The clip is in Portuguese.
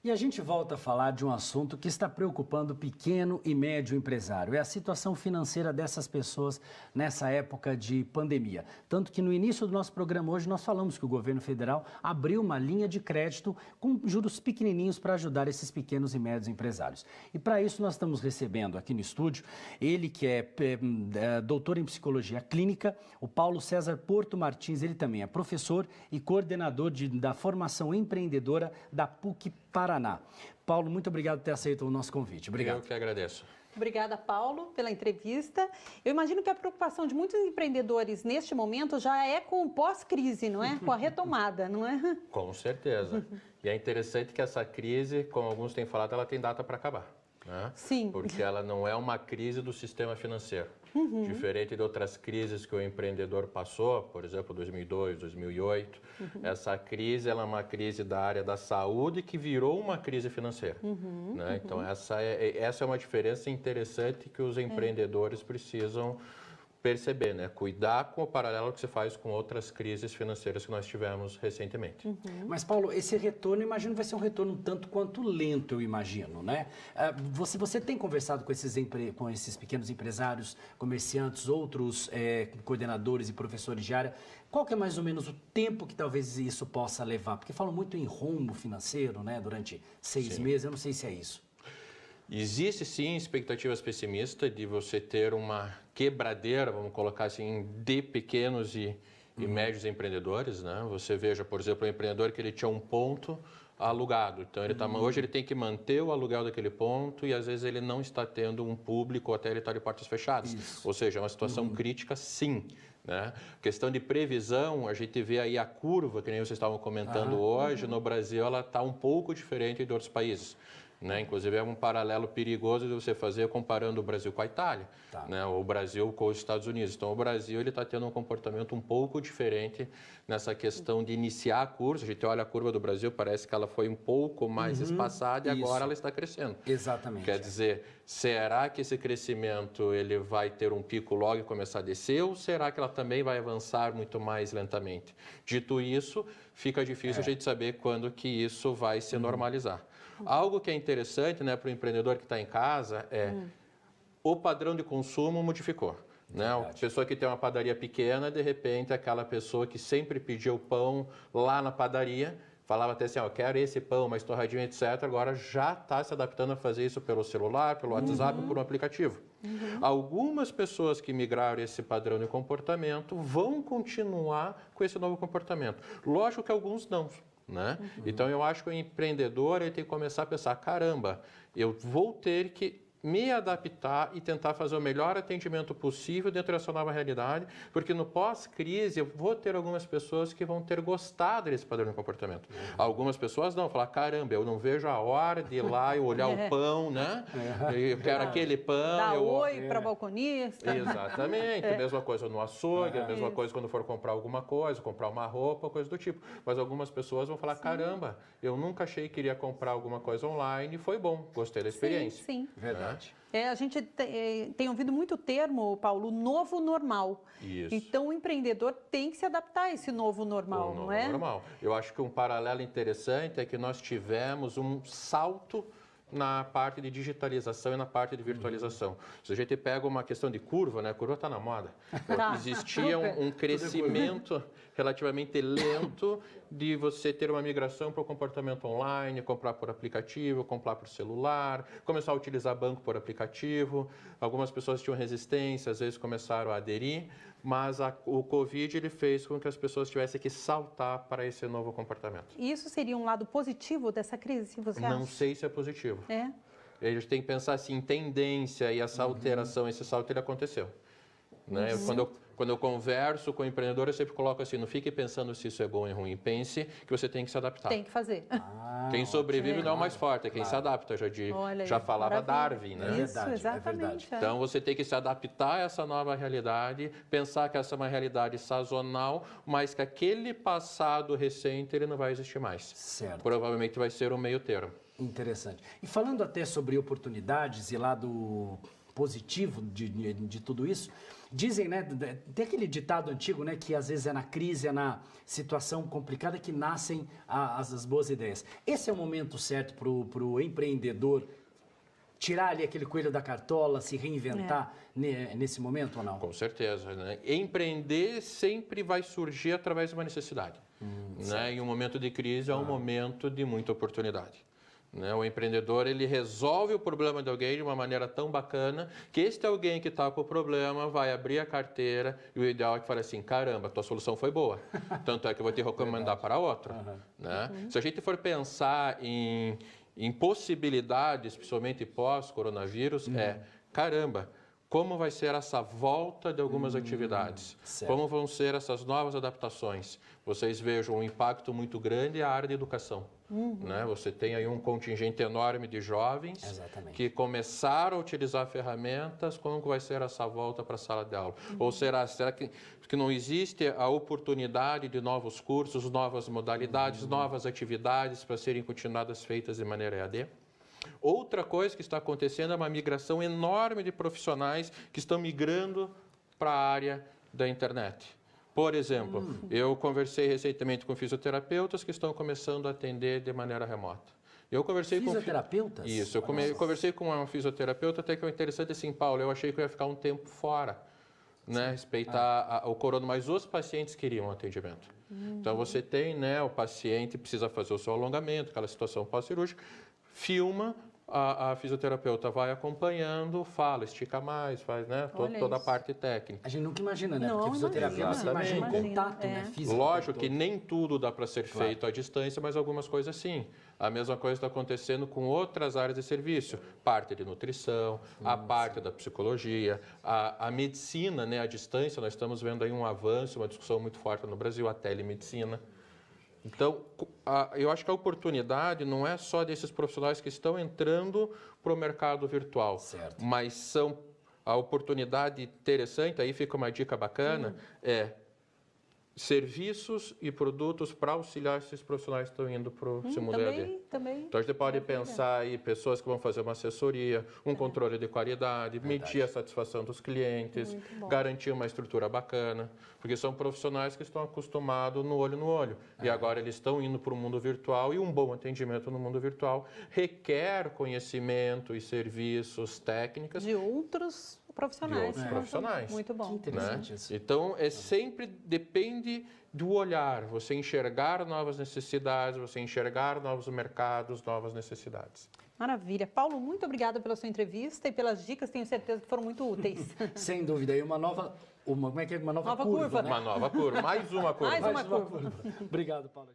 E a gente volta a falar de um assunto que está preocupando o pequeno e médio empresário. É a situação financeira dessas pessoas nessa época de pandemia. Tanto que no início do nosso programa hoje nós falamos que o governo federal abriu uma linha de crédito com juros pequenininhos para ajudar esses pequenos e médios empresários. E para isso nós estamos recebendo aqui no estúdio ele que é doutor em psicologia clínica, o Paulo César Porto Martins. Ele também é professor e coordenador da formação empreendedora da PUC Paraná. Paulo, muito obrigado por ter aceito o nosso convite. Obrigado. Eu que agradeço. Obrigada, Paulo, pela entrevista. Eu imagino que a preocupação de muitos empreendedores neste momento já é com o pós-crise, não é? Com a retomada, não é? Com certeza. E é interessante que essa crise, como alguns têm falado, ela tem data para acabar. Né? Sim. Porque ela não é uma crise do sistema financeiro. Diferente de outras crises que o empreendedor passou, por exemplo, 2002, 2008, essa crise ela é uma crise da área da saúde que virou uma crise financeira. Né? Então, essa é uma diferença interessante que os empreendedores precisam perceber, né? Cuidar com o paralelo que se faz com outras crises financeiras que nós tivemos recentemente. Mas, Paulo, esse retorno, imagino, vai ser um retorno tanto quanto lento, eu imagino, né? Você tem conversado com esses pequenos empresários, comerciantes, outros coordenadores e professores de área. Qual que é mais ou menos o tempo que talvez isso possa levar? Porque falam muito em rombo financeiro, né? Durante 6 meses, eu não sei se é isso. Existe sim expectativas pessimistas de você ter uma quebradeira, vamos colocar assim, de pequenos e médios empreendedores, né? Você veja, por exemplo, um empreendedor que ele tinha um ponto alugado, então hoje ele tem que manter o aluguel daquele ponto e às vezes ele não está tendo um público, até ele está de portas fechadas. Isso. Ou seja, é uma situação crítica, sim. Né? Questão de previsão, a gente vê aí a curva, que nem vocês estavam comentando hoje, no Brasil ela está um pouco diferente de outros países. Né? Inclusive é um paralelo perigoso de você fazer comparando o Brasil com a Itália, né? O Brasil com os Estados Unidos. Então o Brasil está tendo um comportamento um pouco diferente nessa questão de iniciar a curva. A gente olha a curva do Brasil, parece que ela foi um pouco mais espaçada e agora ela está crescendo. Exatamente. Quer dizer, será que esse crescimento ele vai ter um pico logo e começar a descer ou será que ela também vai avançar muito mais lentamente? Dito isso, fica difícil a gente saber quando que isso vai se normalizar. Algo que é interessante, né, para o empreendedor que está em casa o padrão de consumo modificou. Né? A pessoa que tem uma padaria pequena, de repente, aquela pessoa que sempre pedia o pão lá na padaria, falava até assim, eu quero esse pão, mais torradinho, etc. Agora já está se adaptando a fazer isso pelo celular, pelo WhatsApp, por um aplicativo. Algumas pessoas que migraram esse padrão de comportamento vão continuar com esse novo comportamento. Lógico que alguns não. Né? Então eu acho que o empreendedor ele tem que começar a pensar, caramba, eu vou ter que me adaptar e tentar fazer o melhor atendimento possível dentro dessa nova realidade, porque no pós-crise eu vou ter algumas pessoas que vão ter gostado desse padrão de comportamento. Algumas pessoas não, falar, caramba, eu não vejo a hora de ir lá e olhar o pão, né? Eu quero aquele pão. Dá oi para balconista. Exatamente, mesma coisa no açougue, a mesma coisa quando for comprar alguma coisa, comprar uma roupa, coisa do tipo. Mas algumas pessoas vão falar, caramba, eu nunca achei que iria comprar alguma coisa online e foi bom, gostei da experiência. Sim. Verdade. A gente tem ouvido muito o termo, Paulo, novo normal. Isso. Então o empreendedor tem que se adaptar a esse novo normal, não é? Normal. Eu acho que um paralelo interessante é que nós tivemos um salto na parte de digitalização e na parte de virtualização. Se a gente pega uma questão de curva, né? A curva está na moda. Existia um crescimento relativamente lento de você ter uma migração para o comportamento online, comprar por aplicativo, comprar por celular, começar a utilizar banco por aplicativo. Algumas pessoas tinham resistência, às vezes começaram a aderir, mas o Covid ele fez com que as pessoas tivessem que saltar para esse novo comportamento. E isso seria um lado positivo dessa crise, você acha? Não sei se é positivo. A gente tem que pensar assim, em tendência e essa alteração, esse salto ele aconteceu. Né? Quando eu converso com o empreendedor, eu sempre coloco assim, não fique pensando se isso é bom ou ruim, pense que você tem que se adaptar. Tem que fazer. Quem sobrevive não é o mais forte, é quem se adapta, já falava Darwin, né? Isso, exatamente. Então você tem que se adaptar a essa nova realidade, pensar que essa é uma realidade sazonal, mas que aquele passado recente ele não vai existir mais. Certo. Provavelmente vai ser um meio termo. Interessante. E falando até sobre oportunidades e lado positivo de tudo isso, Dizem, né, tem aquele ditado antigo, né, que às vezes é na crise, é na situação complicada que nascem as boas ideias. Esse é o momento certo para o empreendedor tirar ali aquele coelho da cartola, se reinventar nesse momento ou não? Com certeza, né? Empreender sempre vai surgir através de uma necessidade, né? Em um momento de crise é um momento de muita oportunidade. Né? O empreendedor, ele resolve o problema de alguém de uma maneira tão bacana que este alguém que está com o problema vai abrir a carteira e o ideal é que fale assim, caramba, tua solução foi boa, tanto é que eu vou te recomendar para outra. Né? Se a gente for pensar em possibilidades, principalmente pós-coronavírus, caramba, como vai ser essa volta de algumas atividades? Certo. Como vão ser essas novas adaptações? Vocês vejam um impacto muito grande na área de educação. Né? Você tem aí um contingente enorme de jovens que começaram a utilizar ferramentas. Como vai ser essa volta para a sala de aula? Ou será que não existe a oportunidade de novos cursos, novas modalidades, novas atividades para serem continuadas feitas de maneira EAD? Outra coisa que está acontecendo é uma migração enorme de profissionais que estão migrando para a área da internet. Por exemplo, eu conversei recentemente com fisioterapeutas que estão começando a atender de maneira remota. Eu conversei fisioterapeutas? Isso, eu conversei com uma fisioterapeuta, até que é interessante assim, Paulo, eu achei que eu ia ficar um tempo fora, né, respeitar o corona, mas os pacientes queriam atendimento. Então você tem, né, o paciente precisa fazer o seu alongamento, aquela situação pós-cirúrgica, filma, a fisioterapeuta vai acompanhando, fala, estica mais, faz, né, toda a parte técnica. A gente nunca imagina, né? Não, Porque fisioterapia você imagina o contato, né, físico. Lógico que nem tudo dá para ser feito à distância, mas algumas coisas sim. A mesma coisa está acontecendo com outras áreas de serviço, parte de nutrição, a parte da psicologia, a medicina, né, à distância. Nós estamos vendo aí um avanço, uma discussão muito forte no Brasil, a telemedicina. Então, eu acho que a oportunidade não é só desses profissionais que estão entrando para o mercado virtual, mas a oportunidade interessante, aí fica uma dica bacana, serviços e produtos para auxiliar esses profissionais que estão indo para o mundo EAD. Também. Então, a gente pode pensar aí pessoas que vão fazer uma assessoria, um controle de qualidade, medir a satisfação dos clientes, garantir uma estrutura bacana, porque são profissionais que estão acostumados no olho. E agora eles estão indo para o mundo virtual e um bom atendimento no mundo virtual requer conhecimento e serviços, técnicas. De outros profissionais. De outros profissionais. Muito bom. Que interessante isso. Então, sempre depende do olhar, você enxergar novas necessidades, você enxergar novos mercados, novas necessidades. Maravilha. Paulo, muito obrigada pela sua entrevista e pelas dicas, tenho certeza que foram muito úteis. Sem dúvida. E uma nova Nova curva, curva. né? Uma nova curva, mais uma curva. Mais uma curva. Obrigado, Paulo.